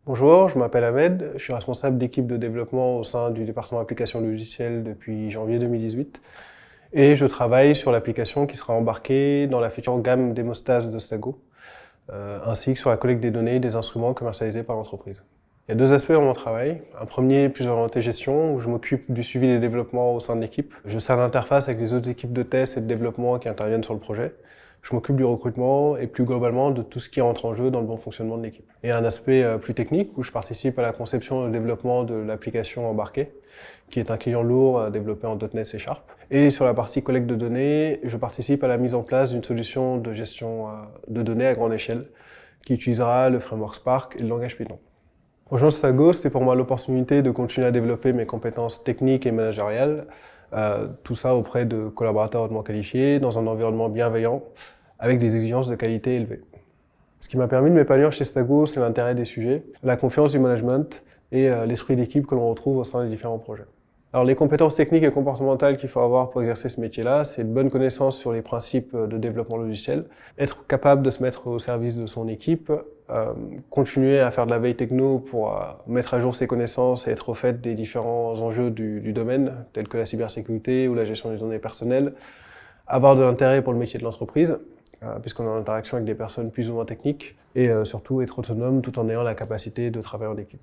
Bonjour, je m'appelle Ahmed, je suis responsable d'équipe de développement au sein du département applications logicielles depuis janvier 2018 et je travaille sur l'application qui sera embarquée dans la future gamme d'hémostase de Stago, ainsi que sur la collecte des données et des instruments commercialisés par l'entreprise. Il y a deux aspects dans mon travail. Un premier, plus orienté gestion, où je m'occupe du suivi des développements au sein de l'équipe. Je sers d'interface avec les autres équipes de test et de développement qui interviennent sur le projet. Je m'occupe du recrutement et plus globalement de tout ce qui entre en jeu dans le bon fonctionnement de l'équipe. Et un aspect plus technique, où je participe à la conception et au développement de l'application embarquée, qui est un client lourd développé en .NET C#. Et sur la partie collecte de données, je participe à la mise en place d'une solution de gestion de données à grande échelle, qui utilisera le framework Spark et le langage Python. Rejoindre Stago, c'était pour moi l'opportunité de continuer à développer mes compétences techniques et managériales, tout ça auprès de collaborateurs hautement qualifiés, dans un environnement bienveillant, avec des exigences de qualité élevées. Ce qui m'a permis de m'épanouir chez Stago, c'est l'intérêt des sujets, la confiance du management et l'esprit d'équipe que l'on retrouve au sein des différents projets. Alors les compétences techniques et comportementales qu'il faut avoir pour exercer ce métier-là, c'est de bonnes connaissances sur les principes de développement logiciel, être capable de se mettre au service de son équipe, continuer à faire de la veille techno pour mettre à jour ses connaissances et être au fait des différents enjeux du domaine, tels que la cybersécurité ou la gestion des données personnelles, avoir de l'intérêt pour le métier de l'entreprise, puisqu'on est en interaction avec des personnes plus ou moins techniques, et surtout être autonome tout en ayant la capacité de travailler en équipe.